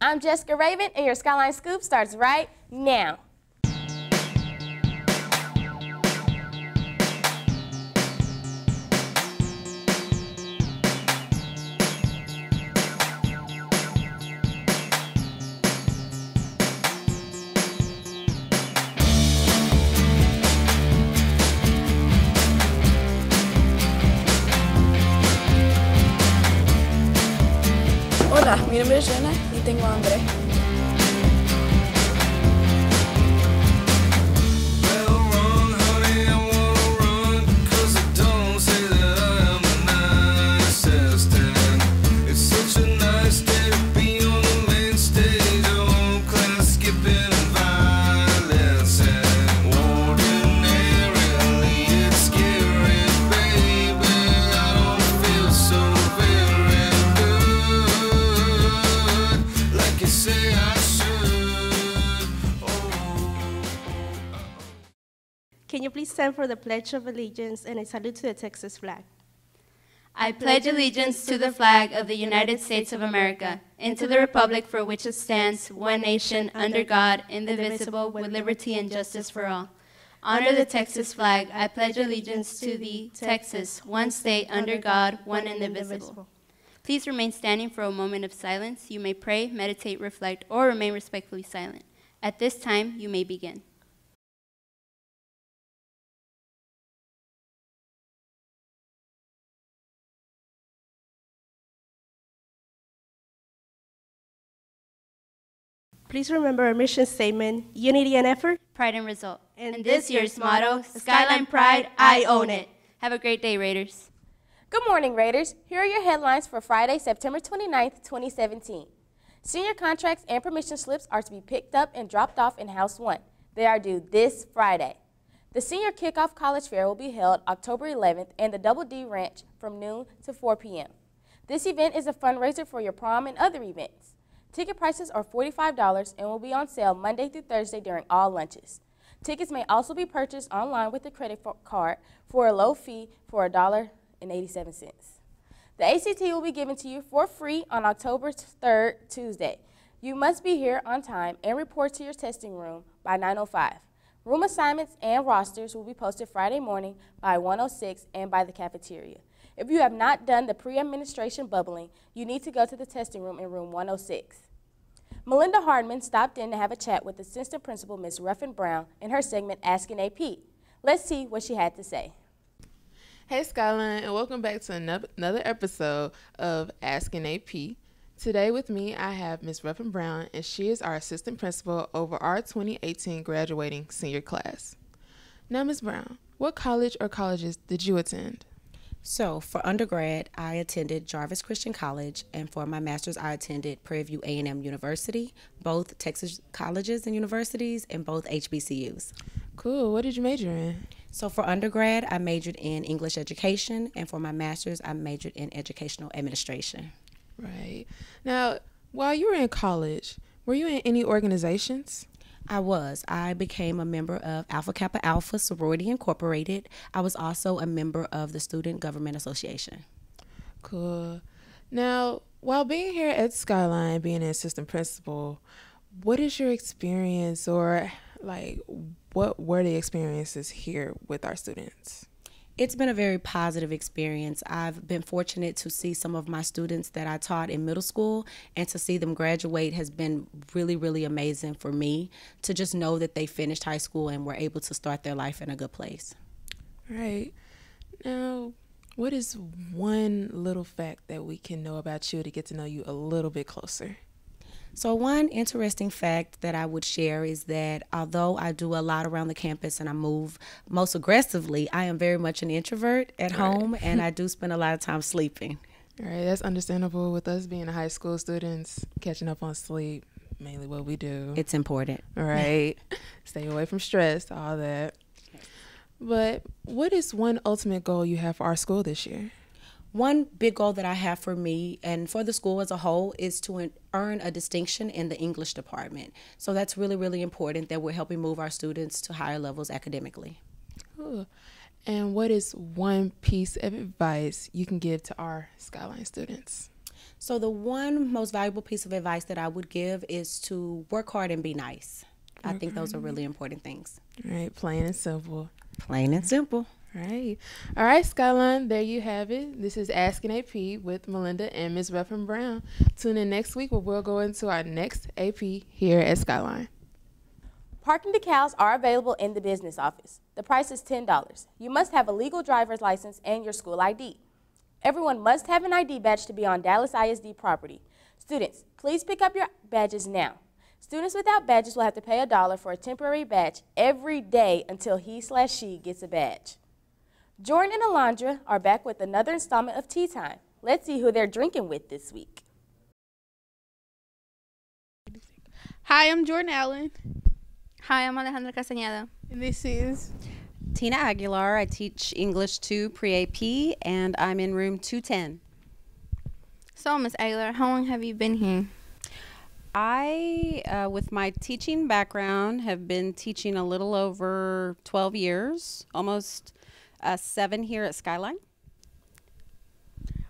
I'm Jessica Raven, and your Skyline Scoop starts right now. Hola, mi nombre es Jenna y tengo hambre. Can you please stand for the Pledge of Allegiance and a salute to the Texas flag? I pledge allegiance to the flag of the United States of America and to the republic for which it stands, one nation, under God, indivisible, with liberty and justice for all. Honor the Texas flag. I pledge allegiance to thee, Texas, one state, under God, one indivisible. Please remain standing for a moment of silence. You may pray, meditate, reflect, or remain respectfully silent. At this time, you may begin. Please remember our mission statement, unity and effort. Pride and result. And And this year's motto, Skyline Pride, I own it. Have a great day, Raiders. Good morning, Raiders. Here are your headlines for Friday, September 29th, 2017. Senior contracts and permission slips are to be picked up and dropped off in House 1. They are due this Friday. The Senior Kickoff College Fair will be held October 11th in the Double D Ranch from noon to 4 p.m. This event is a fundraiser for your prom and other events. Ticket prices are $45 and will be on sale Monday through Thursday during all lunches. Tickets may also be purchased online with a credit card for a low fee for $1.87. The ACT will be given to you for free on October 3rd, Tuesday. You must be here on time and report to your testing room by 9:05. Room assignments and rosters will be posted Friday morning by 1:06 and by the cafeteria. If you have not done the pre-administration bubbling, you need to go to the testing room in room 106. Melinda Hardman stopped in to have a chat with Assistant Principal Ms. Ruffin Brown in her segment Asking AP. Let's see what she had to say. Hey Skyline, and welcome back to another episode of Asking AP. Today with me I have Ms. Ruffin Brown, and she is our assistant principal over our 2018 graduating senior class. Now Ms. Brown, what college or colleges did you attend? So for undergrad, I attended Jarvis Christian College, and for my master's, I attended Prairie View A&M University, both Texas colleges and universities, and both HBCUs. Cool. What did you major in? So for undergrad, I majored in English education, and for my master's, I majored in educational administration. Right. Now, while you were in college, were you in any organizations? I was. I became a member of Alpha Kappa Alpha Sorority Incorporated. I was also a member of the Student Government Association. Cool. Now, while being here at Skyline, being an assistant principal, what is your experience, or like what were the experiences here with our students? It's been a very positive experience. I've been fortunate to see some of my students that I taught in middle school, and to see them graduate has been really, really amazing for me, to just know that they finished high school and were able to start their life in a good place. Right. Now, what is one little fact that we can know about you to get to know you a little bit closer? So one interesting fact that I would share is that although I do a lot around the campus and I move most aggressively, I am very much an introvert at home, and I do spend a lot of time sleeping. All right, that's understandable with us being high school students, catching up on sleep, mainly what we do. It's important. All right. Stay away from stress, all that. But what is one ultimate goal you have for our school this year? One big goal that I have for me and for the school as a whole is to earn a distinction in the English department. So that's really, really important that we're helping move our students to higher levels academically. Cool. And what is one piece of advice you can give to our Skyline students? So the one most valuable piece of advice that I would give is to work hard and be nice. I think those are really important things. Right, plain and simple. Plain and simple. Right. All right, Skyline, there you have it. This is Asking AP with Melinda and Ms. Ruffin Brown. Tune in next week where we'll go into our next AP here at Skyline. Parking decals are available in the business office. The price is $10. You must have a legal driver's license and your school ID. Everyone must have an ID badge to be on Dallas ISD property. Students, please pick up your badges now. Students without badges will have to pay $1 for a temporary badge every day until he/she gets a badge. Jordan and Alondra are back with another installment of Tea Time. Let's see who they're drinking with this week. Hi, I'm Jordan Allen. Hi, I'm Alejandra Castañeda. And this is Tina Aguilar. I teach English 2 pre-AP, and I'm in room 210. So, Miss Aguilar, how long have you been here? I, with my teaching background, have been teaching a little over 12 years, almost 7 here at Skyline.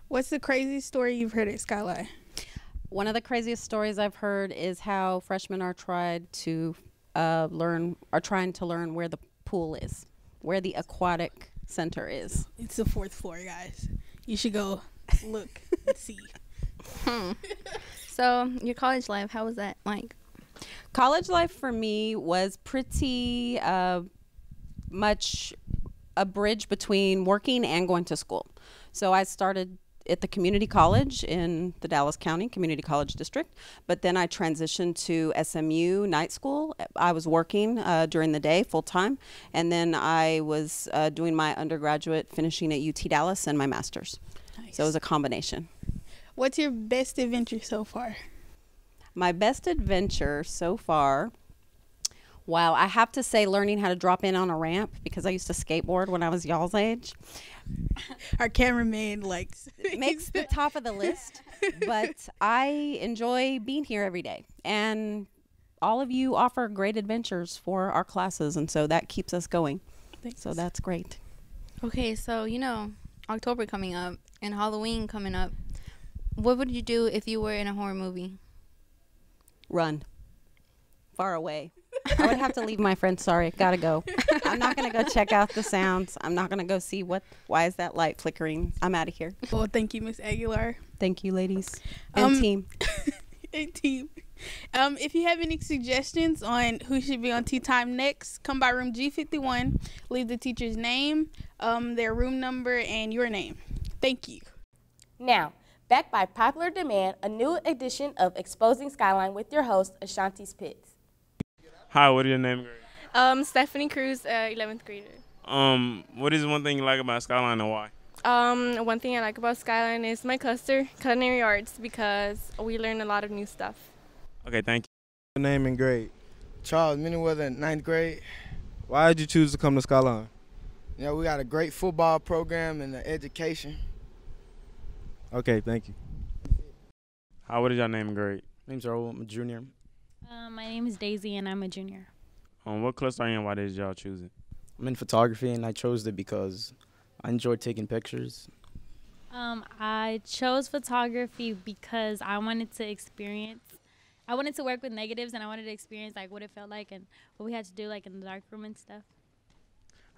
What's the craziest story you've heard at Skyline? One of the craziest stories I've heard is how freshmen are trying to learn where the pool is, where the aquatic center is. It's the 4th floor, guys. You should go look and see. So, your college life, how was that like? College life for me was pretty much a bridge between working and going to school. So I started at the community college in the Dallas County Community College District, but then I transitioned to SMU night school. I was working during the day full time, and then I was doing my undergraduate, finishing at UT Dallas, and my master's. Nice. So it was a combination. What's your best adventure so far? My best adventure so far, wow, I have to say learning how to drop in on a ramp, because I used to skateboard when I was y'all's age. Our cameraman makes the top of the list, but I enjoy being here every day. And all of you offer great adventures for our classes, and so that keeps us going. Thanks. So that's great. Okay, so, October coming up and Halloween coming up. What would you do if you were in a horror movie? Run. Far away. I would have to leave my friends. Sorry, gotta go. I'm not gonna go check out the sounds. I'm not gonna go see why is that light flickering. I'm out of here. Well, thank you, Miss Aguilar. Thank you, ladies. And team. And team. If you have any suggestions on who should be on Tea Time next, come by room G51. Leave the teacher's name, their room number, and your name. Thank you. Now, back by popular demand, a new edition of Exposing Skyline with your host, Ashanti Spitz. Hi, what is your name? Stephanie Cruz, 11th grader. What is one thing you like about Skyline and why? One thing I like about Skyline is my cluster, culinary arts, because we learn a lot of new stuff. Okay, thank you. Name and grade? Charles Miniweather, 9th grade. Why did you choose to come to Skyline? We got a great football program and education. Okay, thank you. Hi, what is your name and grade? Name's Earl, I'm a junior. My name is Daisy, and I'm a junior. What cluster are you in? Why did y'all choose it? I'm in photography, and I chose it because I enjoy taking pictures. I chose photography because I wanted to work with negatives, and I wanted to experience what it felt like and what we had to do in the darkroom and stuff.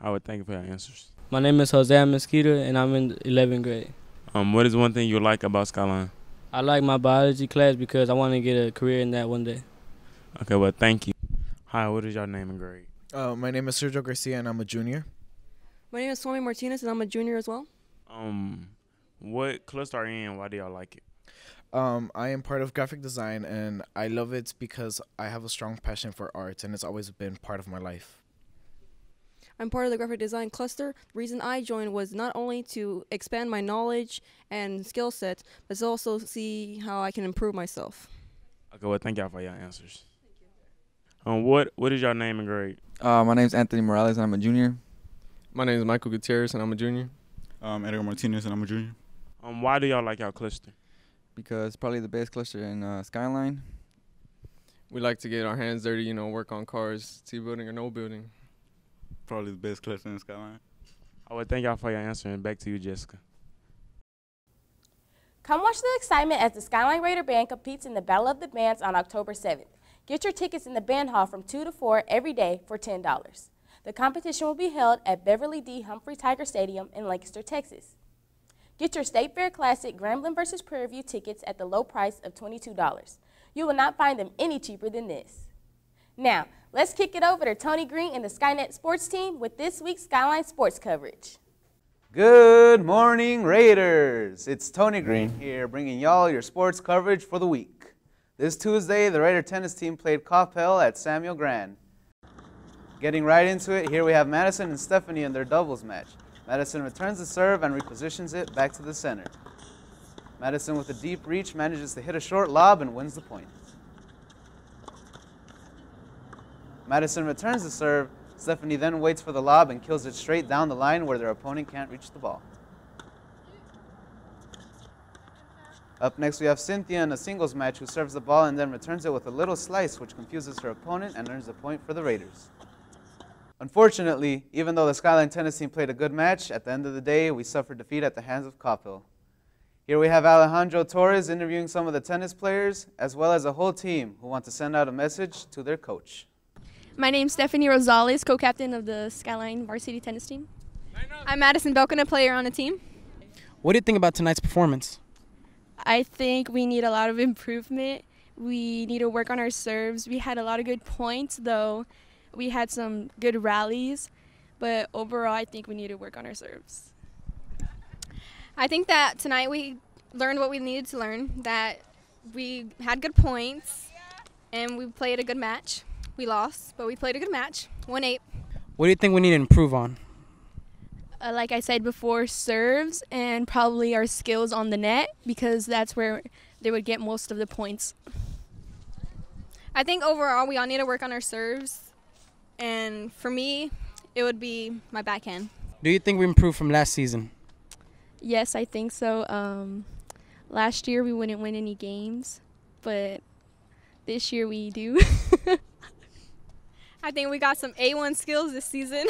I would thank you for your answers. My name is Jose Mosquito, and I'm in 11th grade. What is one thing you like about Skyline? I like my biology class because I want to get a career in that one day. Okay, well, thank you. Hi, what is your name and grade? My name is Sergio Garcia, and I'm a junior. My name is Swami Martinez, and I'm a junior as well. What cluster are you in? Why do y'all like it? I am part of graphic design, and I love it because I have a strong passion for art, and it's always been part of my life. I'm part of the graphic design cluster. The reason I joined was not only to expand my knowledge and skill set, but to also see how I can improve myself. Okay, well, thank y'all for your answers. What is your name and grade? My name is Anthony Morales, and I'm a junior. My name is Michael Gutierrez, and I'm a junior. Edgar Martinez, and I'm a junior. Why do y'all like y'all cluster? Because it's probably the best cluster in Skyline. We like to get our hands dirty, work on cars, T-building or no building. Probably the best cluster in Skyline. I would thank y'all for your answer, and back to you, Jessica. Come watch the excitement as the Skyline Raider Band competes in the Battle of the Bands on October 7th. Get your tickets in the band hall from 2 to 4 every day for $10. The competition will be held at Beverly D. Humphrey Tiger Stadium in Lancaster, Texas. Get your State Fair Classic Grambling vs. Prairie View tickets at the low price of $22. You will not find them any cheaper than this. Now, let's kick it over to Tony Green and the Skynet Sports Team with this week's Skyline Sports coverage. Good morning, Raiders. It's Tony Green here bringing y'all your sports coverage for the week. This Tuesday, the Raider tennis team played Coppell at Samuel Grand. Getting right into it, here we have Madison and Stephanie in their doubles match. Madison returns the serve and repositions it back to the center. Madison with a deep reach manages to hit a short lob and wins the point. Madison returns the serve. Stephanie then waits for the lob and kills it straight down the line where their opponent can't reach the ball. Up next we have Cynthia in a singles match who serves the ball and then returns it with a little slice which confuses her opponent and earns a point for the Raiders. Unfortunately, even though the Skyline tennis team played a good match, at the end of the day we suffered defeat at the hands of Coppell. Here we have Alejandro Torres interviewing some of the tennis players as well as a whole team who want to send out a message to their coach. My name's Stephanie Rosales, co-captain of the Skyline varsity tennis team. I'm Madison Belkin, a player on the team. What do you think about tonight's performance? I think we need a lot of improvement. We need to work on our serves. We had a lot of good points, though we had some good rallies. But overall, I think we need to work on our serves. I think that tonight we learned what we needed to learn, that we had good points, and we played a good match. We lost, but we played a good match, 1-8. What do you think we need to improve on? Like I said before, serves and probably our skills on the net, because that's where they would get most of the points. I think overall we all need to work on our serves, and for me, it would be my backhand. Do you think we improved from last season? Yes, I think so. Last year we wouldn't win any games, but this year we do. I think we got some A1 skills this season.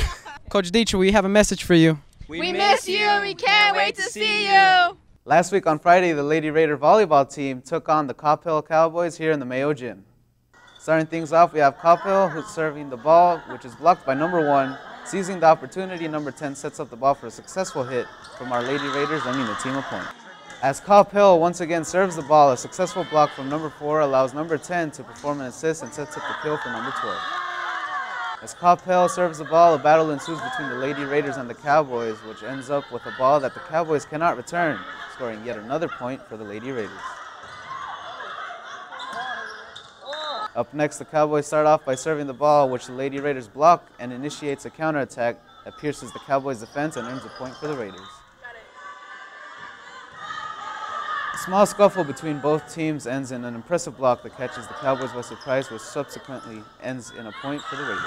Coach Dietrich, we have a message for you. We miss you and we can't wait to see you. Last week on Friday, the Lady Raider volleyball team took on the Coppell Cowboys here in the Mayo Gym. Starting things off, we have Coppell who's serving the ball, which is blocked by number 1. Seizing the opportunity, number 10 sets up the ball for a successful hit from our Lady Raiders, earning the team a point. As Coppell once again serves the ball, a successful block from number 4 allows number 10 to perform an assist and sets up the kill for number 12. As Coppell serves the ball, a battle ensues between the Lady Raiders and the Cowboys, which ends up with a ball that the Cowboys cannot return, scoring yet another point for the Lady Raiders. Up next, the Cowboys start off by serving the ball, which the Lady Raiders block and initiates a counterattack that pierces the Cowboys' defense and earns a point for the Raiders. A small scuffle between both teams ends in an impressive block that catches the Cowboys by surprise, which subsequently ends in a point for the Raiders.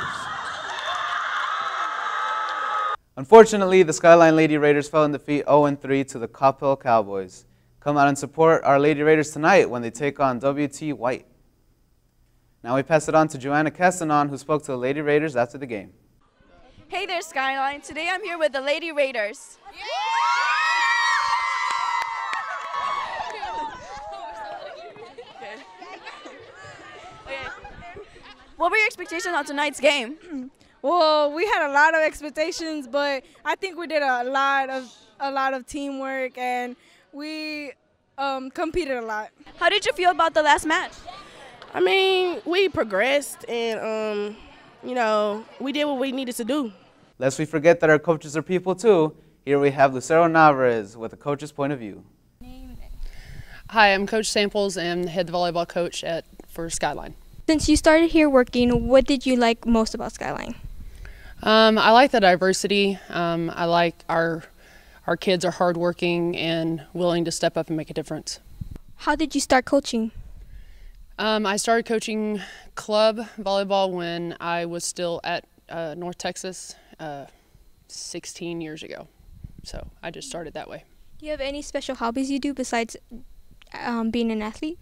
Unfortunately, the Skyline Lady Raiders fell in defeat 0-3 to the Coppell Cowboys. Come out and support our Lady Raiders tonight when they take on WT White. Now we pass it on to Joanna Castanon, who spoke to the Lady Raiders after the game. Hey there, Skyline. Today I'm here with the Lady Raiders. What were your expectations on tonight's game? Well, we had a lot of expectations, but I think we did a lot of teamwork, and we competed a lot. How did you feel about the last match? I mean, we progressed, and we did what we needed to do. Lest we forget that our coaches are people too, here we have Lucero Navarez with a coach's point of view. Hi, I'm Coach Samples and head volleyball coach for Skyline. Since you started here working, what did you like most about Skyline? I like the diversity. I like our kids are hardworking and willing to step up and make a difference. How did you start coaching? I started coaching club volleyball when I was still at North Texas 16 years ago. So I just started that way. Do you have any special hobbies you do besides being an athlete?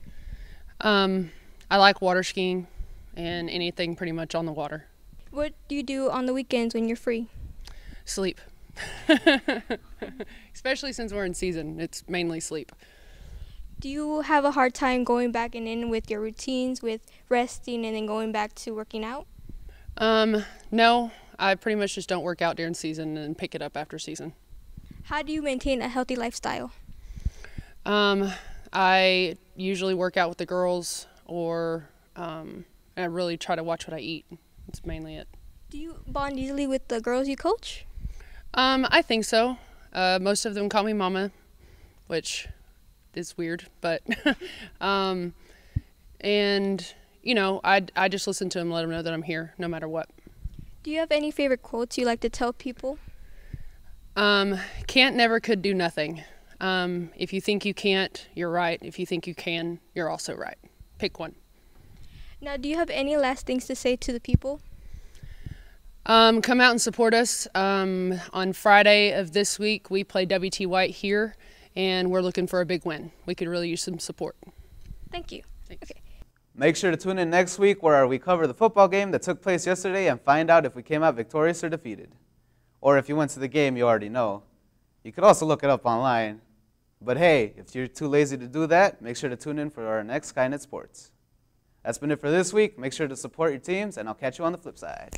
I like water skiing and anything pretty much on the water. What do you do on the weekends when you're free? Sleep. Especially since we're in season, it's mainly sleep. Do you have a hard time going back and in with your routines, with resting and then going back to working out? No, I pretty much just don't work out during season and pick it up after season. How do you maintain a healthy lifestyle? I usually work out with the girls, or I really try to watch what I eat. That's mainly it. Do you bond easily with the girls you coach? I think so. Most of them call me mama, which is weird, but and you know, I just listen to them, let them know that I'm here no matter what. Do you have any favorite quotes you like to tell people? Can't, never, could, do nothing. If you think you can't, you're right. If you think you can, you're also right. Pick one. Now, do you have any last things to say to the people? Come out and support us. On Friday of this week, we play WT White here, and we're looking for a big win. We could really use some support. Thank you. Thanks. Okay. Make sure to tune in next week where we cover the football game that took place yesterday and find out if we came out victorious or defeated. Or if you went to the game, you already know. You could also look it up online. But hey, if you're too lazy to do that, make sure to tune in for our next Skynet Sports. That's been it for this week. Make sure to support your teams, and I'll catch you on the flip side.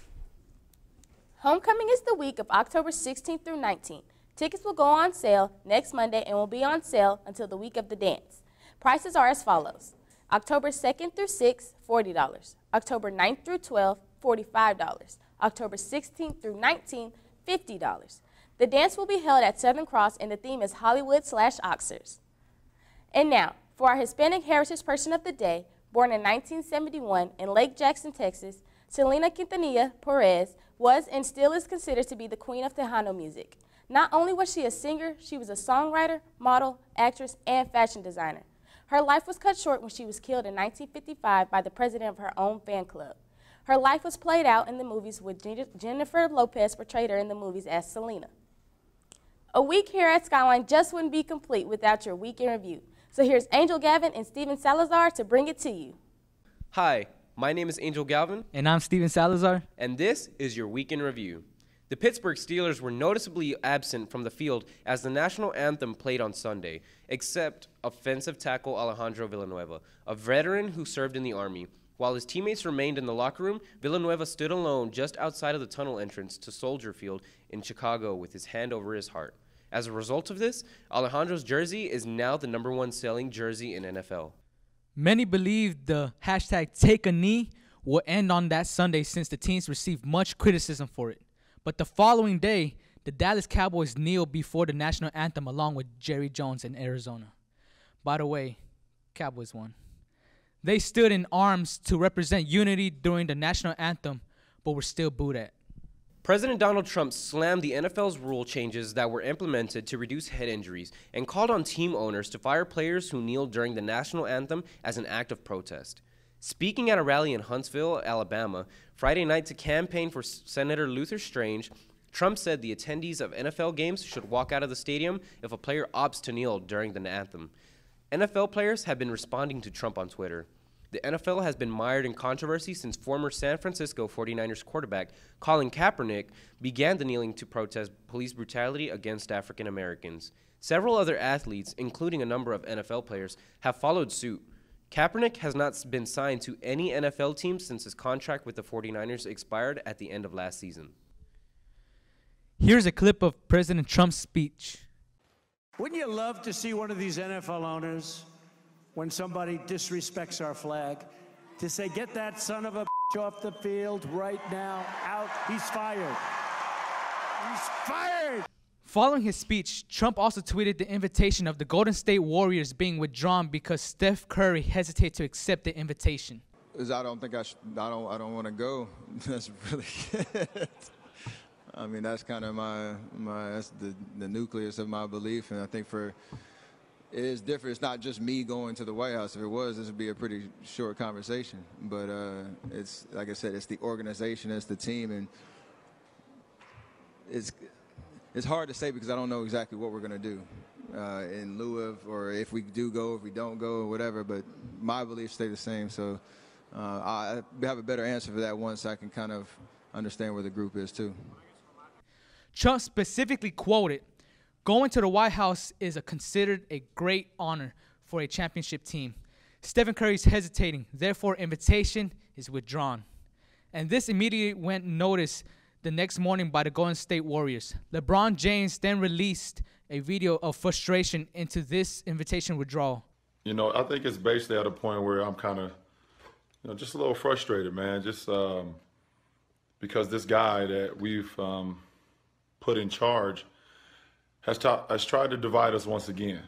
Homecoming is the week of October 16th through 19th. Tickets will go on sale next Monday and will be on sale until the week of the dance. Prices are as follows. October 2nd through 6th, $40. October 9th through 12th, $45. October 16th through 19th, $50. The dance will be held at Southern Cross, and the theme is Hollywood/Oxers. And now, for our Hispanic Heritage Person of the Day, born in 1971 in Lake Jackson, Texas, Selena Quintanilla Perez was and still is considered to be the queen of Tejano music. Not only was she a singer, she was a songwriter, model, actress, and fashion designer. Her life was cut short when she was killed in 1955 by the president of her own fan club. Her life was played out in the movies with Jennifer Lopez portrayed her in the movies as Selena. A week here at Skyline just wouldn't be complete without your week in review. So here's Angel Gavin and Steven Salazar to bring it to you. Hi, my name is Angel Galvin. And I'm Steven Salazar. And this is your Week in Review. The Pittsburgh Steelers were noticeably absent from the field as the national anthem played on Sunday, except offensive tackle Alejandro Villanueva, a veteran who served in the Army. While his teammates remained in the locker room, Villanueva stood alone just outside of the tunnel entrance to Soldier Field in Chicago with his hand over his heart. As a result of this, Alejandro's jersey is now the #1 selling jersey in NFL. Many believe the hashtag Take a Knee will end on that Sunday since the teams received much criticism for it. But the following day, the Dallas Cowboys kneeled before the national anthem along with Jerry Jones in Arizona. By the way, Cowboys won. They stood in arms to represent unity during the national anthem, but were still booed at. President Donald Trump slammed the NFL's rule changes that were implemented to reduce head injuries and called on team owners to fire players who kneeled during the national anthem as an act of protest. Speaking at a rally in Huntsville, Alabama, Friday night to campaign for Senator Luther Strange, Trump said the attendees of NFL games should walk out of the stadium if a player opts to kneel during the anthem. NFL players have been responding to Trump on Twitter. The NFL has been mired in controversy since former San Francisco 49ers quarterback Colin Kaepernick began the kneeling to protest police brutality against African Americans. Several other athletes, including a number of NFL players, have followed suit. Kaepernick has not been signed to any NFL team since his contract with the 49ers expired at the end of last season. Here's a clip of President Trump's speech. Wouldn't you love to see one of these NFL owners, when somebody disrespects our flag, to say, get that son of a bitch off the field right now, out, he's fired. He's fired! Following his speech, Trump also tweeted the invitation of the Golden State Warriors being withdrawn because Steph Curry hesitated to accept the invitation. I don't think I don't want to go. That's really it. I mean, that's kind of that's the nucleus of my belief, and I think it is different. It's not just me going to the White House. If it was, this would be a pretty short conversation. But it's, like I said, it's the organization, it's the team, and it's hard to say because I don't know exactly what we're going to do in lieu of, or if we do go, if we don't go, or whatever. But my beliefs stay the same. So I have a better answer for that once I can kind of understand where the group is too. Trump specifically quoted, "Going to the White House is considered a great honor for a championship team. Stephen Curry is hesitating, therefore invitation is withdrawn. And this immediately went noticed the next morning by the Golden State Warriors. LeBron James then released a video of frustration into this invitation withdrawal. You know, I think it's basically at a point where I'm kind of, you know, just a little frustrated, man. Just because this guy that we've put in charge has tried to divide us once again.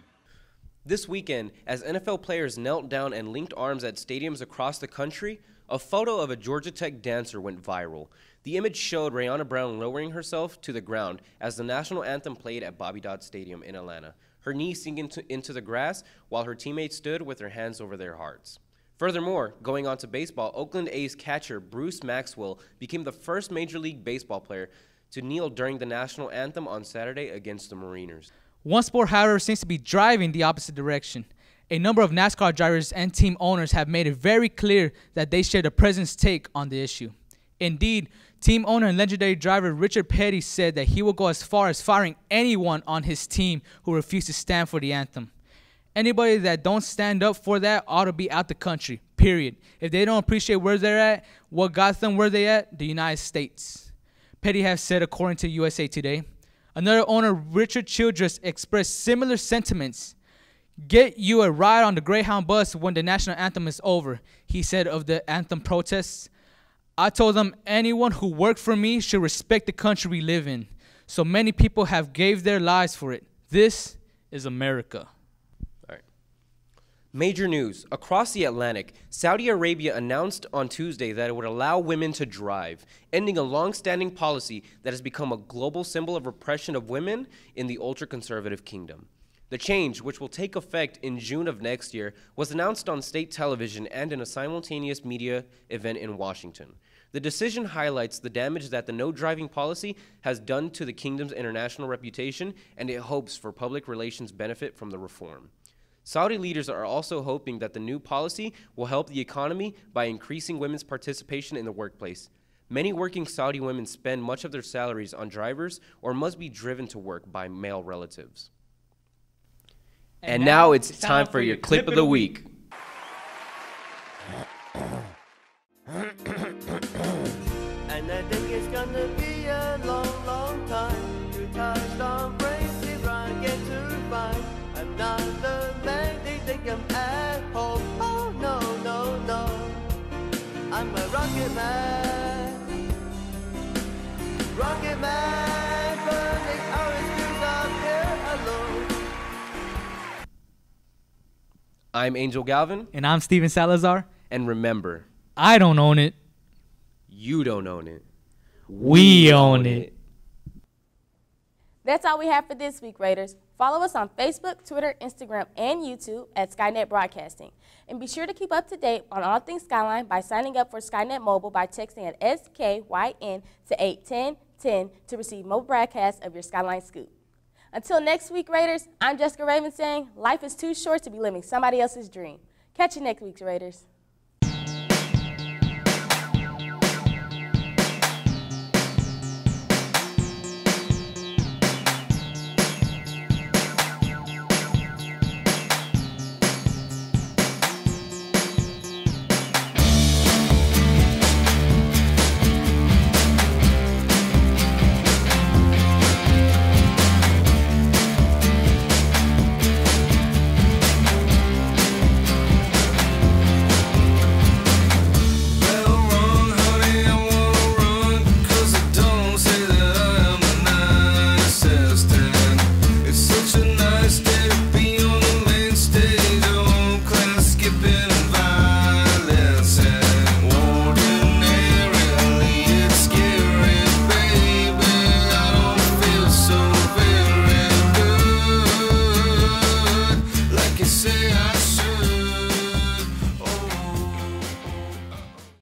This weekend, as NFL players knelt down and linked arms at stadiums across the country, a photo of a Georgia Tech dancer went viral. The image showed Rihanna Brown lowering herself to the ground as the national anthem played at Bobby Dodd Stadium in Atlanta, her knees sinking into the grass while her teammates stood with their hands over their hearts. Furthermore, going on to baseball, Oakland A's catcher Bruce Maxwell became the first Major League Baseball player to kneel during the national anthem on Saturday against the Mariners. One sport, however, seems to be driving the opposite direction. A number of NASCAR drivers and team owners have made it very clear that they share the president's take on the issue. Indeed, team owner and legendary driver Richard Petty said that he will go as far as firing anyone on his team who refuses to stand for the anthem. Anybody that don't stand up for that ought to be out the country, period. If they don't appreciate where they're at, what got them where they at? The United States. Petty has said, according to USA Today. Another owner, Richard Childress, expressed similar sentiments. Get you a ride on the Greyhound bus when the national anthem is over, he said of the anthem protests. I told them anyone who worked for me should respect the country we live in. So many people have gave their lives for it. This is America. Major news. Across the Atlantic, Saudi Arabia announced on Tuesday that it would allow women to drive, ending a long-standing policy that has become a global symbol of repression of women in the ultra-conservative kingdom. The change, which will take effect in June of next year, was announced on state television and in a simultaneous media event in Washington. The decision highlights the damage that the no-driving policy has done to the kingdom's international reputation, and it hopes for public relations benefit from the reform. Saudi leaders are also hoping that the new policy will help the economy by increasing women's participation in the workplace. Many working Saudi women spend much of their salaries on drivers or must be driven to work by male relatives. And now it's time for your clip of the week. And I think it's gonna be a long, long time to touchdown breaks if I get to find another man. They think I'm at home. Oh no, no, no. I'm a rocket man. Rocket man, burning our excuse up here alone. I'm Angel Galvin. And I'm Steven Salazar. And remember, I don't own it. You don't own it. We own it. That's all we have for this week, Raiders. Follow us on Facebook, Twitter, Instagram, and YouTube at Skynet Broadcasting. And be sure to keep up to date on all things Skyline by signing up for Skynet Mobile by texting at SKYN to 81010 to receive mobile broadcasts of your Skyline Scoop. Until next week, Raiders, I'm Jessica Raven saying life is too short to be living somebody else's dream. Catch you next week, Raiders.